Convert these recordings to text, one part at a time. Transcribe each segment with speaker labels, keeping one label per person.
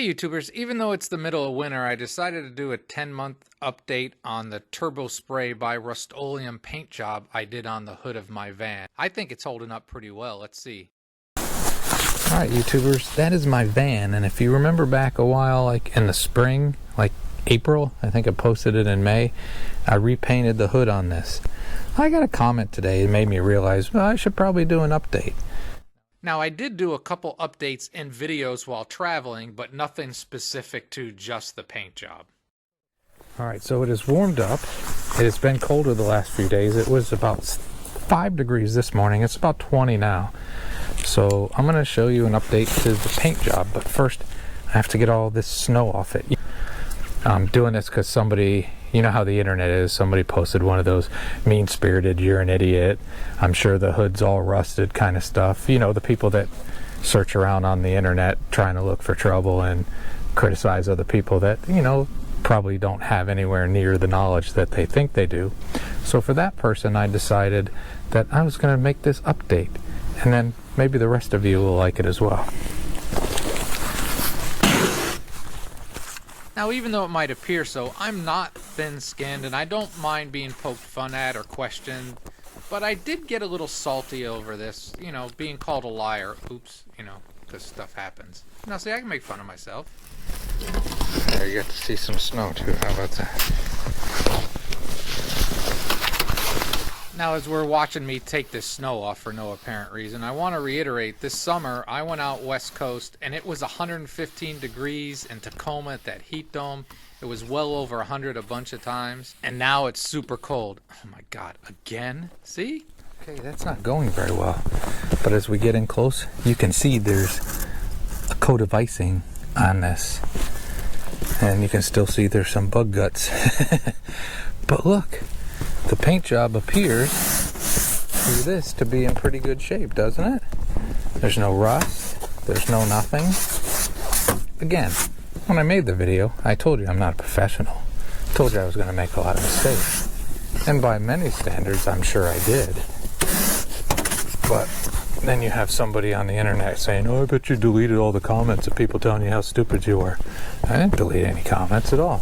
Speaker 1: Hey YouTubers, even though it's the middle of winter, I decided to do a 10-month update on the turbo spray by Rustoleum paint job I did on the hood of my van. I think it's holding up pretty well. Let's see. Alright YouTubers, that is my van, and if you remember back a while, like in the spring, like April, I think I posted it in May, I repainted the hood on this. I got a comment today that made me realize, well, I should probably do an update. Now, I did do a couple updates and videos while traveling, but nothing specific to just the paint job. Alright, so it has warmed up. It has been colder the last few days. It was about 5 degrees this morning. It's about 20 now. So I'm going to show you an update to the paint job, but first I have to get all this snow off it. I'm doing this because somebody, you know how the internet is, somebody posted one of those mean-spirited, you're an idiot, I'm sure the hood's all rusted kind of stuff. You know, the people that search around on the internet trying to look for trouble and criticize other people that, you know, probably don't have anywhere near the knowledge that they think they do. So for that person, I decided that I was going to make this update, and then maybe the rest of you will like it as well. Now, even though it might appear so, I'm not thin-skinned, and I don't mind being poked fun at or questioned, but I did get a little salty over this, you know, being called a liar. Oops, you know, because stuff happens. Now, see, I can make fun of myself. There, you get to see some snow, too. How about that? Now, as we're watching me take this snow off for no apparent reason, I want to reiterate, this summer I went out west coast and it was 115 degrees in Tacoma at that heat dome. It was well over 100 a bunch of times, and now it's super cold. Oh my God, again? See? Okay, that's not going very well. But as we get in close, you can see there's a coat of icing on this. And you can still see there's some bug guts. But look. The paint job appears through this to be in pretty good shape, doesn't it? There's no rust, there's no nothing. Again, when I made the video, I told you I'm not a professional. I told you I was going to make a lot of mistakes. And by many standards, I'm sure I did. But then you have somebody on the internet saying, oh, I bet you deleted all the comments of people telling you how stupid you were. I didn't delete any comments at all.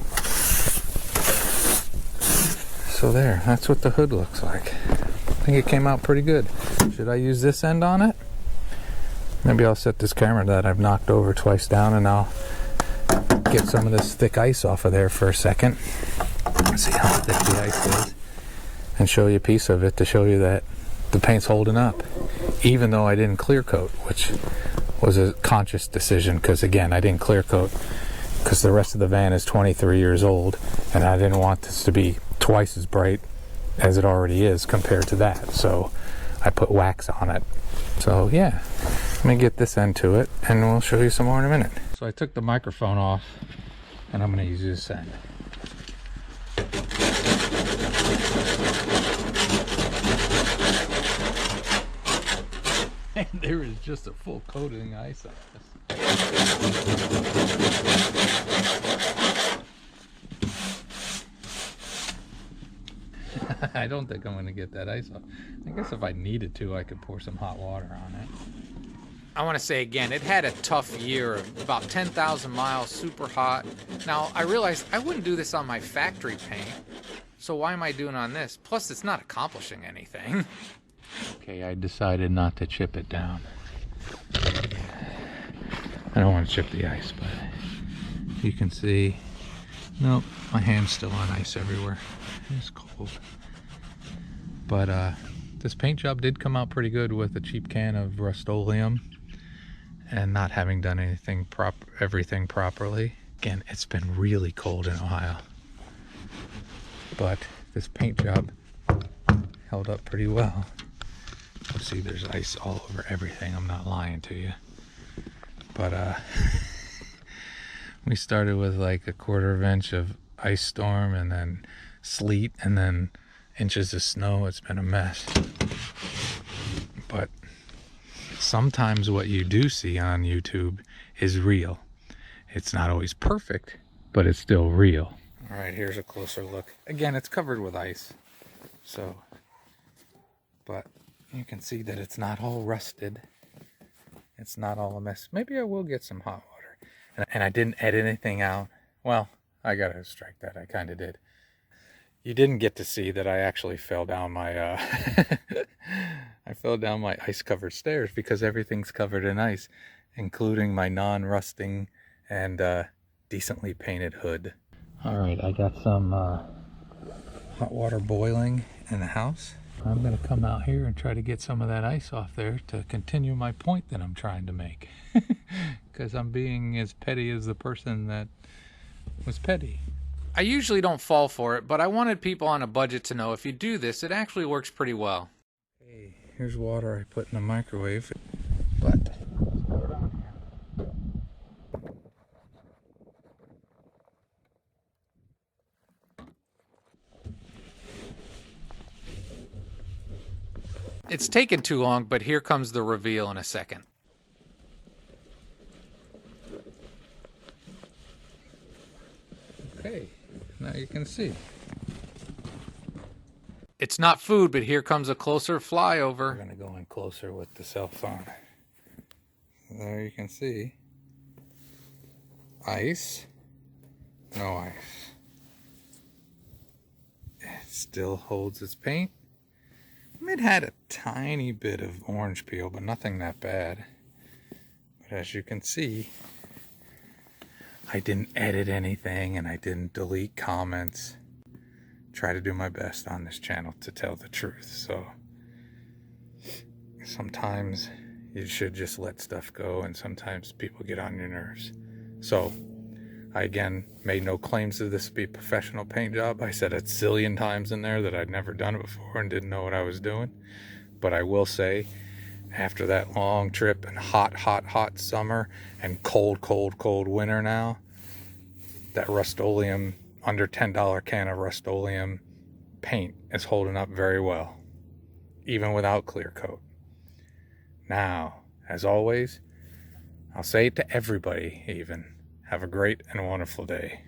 Speaker 1: So there, that's what the hood looks like. I think it came out pretty good. Should I use this end on it? Maybe I'll set this camera that I've knocked over twice down, and I'll get some of this thick ice off of there for a second. See how thick the ice is. And show you a piece of it to show you that the paint's holding up. Even though I didn't clear coat, which was a conscious decision, because again, I didn't clear coat because the rest of the van is 23 years old, and I didn't want this to be twice as bright as it already is compared to that, so I put wax on it. So yeah, let me get this end to it and we'll show you some more in a minute. So I took the microphone off and I'm going to use this end. And there is just a full coating of ice on this. I don't think I'm going to get that ice off. I guess if I needed to, I could pour some hot water on it. I want to say again, it had a tough year, about 10,000 miles, super hot. Now, I realized I wouldn't do this on my factory paint, so why am I doing on this? Plus, it's not accomplishing anything. Okay, I decided not to chip it down. I don't want to chip the ice, but you can see, nope, my hand's still on ice everywhere. It's cold. But this paint job did come out pretty good with a cheap can of Rustoleum and not having done everything properly. Again, it's been really cold in Ohio. But this paint job held up pretty well. Let's see, there's ice all over everything. I'm not lying to you. But we started with like a 1/4 inch of ice storm and then sleet and then inches of snow. It's been a mess. But sometimes what you do see on YouTube is real. It's not always perfect, but it's still real. All right, here's a closer look. Again, it's covered with ice. So, but you can see that it's not all rusted. It's not all a mess. Maybe I will get some hot water. And I didn't edit anything out. Well, I gotta strike that. I kind of did. You didn't get to see that I actually fell down my I fell down my ice-covered stairs because everything's covered in ice, including my non-rusting and decently painted hood. All right, I got some hot water boiling in the house. I'm gonna come out here and try to get some of that ice off there to continue my point that I'm trying to make. Because I'm being as petty as the person that was petty. I usually don't fall for it, but I wanted people on a budget to know if you do this, it actually works pretty well. Hey, here's water I put in the microwave. But let's go down here. It's taken too long, but here comes the reveal in a second. Okay, now you can see. It's not food, but here comes a closer flyover. We're gonna go in closer with the cell phone. There you can see. Ice. No ice. It still holds its paint. It had a tiny bit of orange peel, but nothing that bad. But as you can see, I didn't edit anything and I didn't delete comments. Try to do my best on this channel to tell the truth. So sometimes you should just let stuff go, and sometimes people get on your nerves. So I again made no claims to this be a professional paint job. I said a zillion times in there that I'd never done it before and didn't know what I was doing. But I will say, after that long trip and hot summer and cold winter now, that Rustoleum, under $10 can of Rustoleum paint is holding up very well, even without clear coat. Now, as always, I'll say it to everybody even, have a great and wonderful day.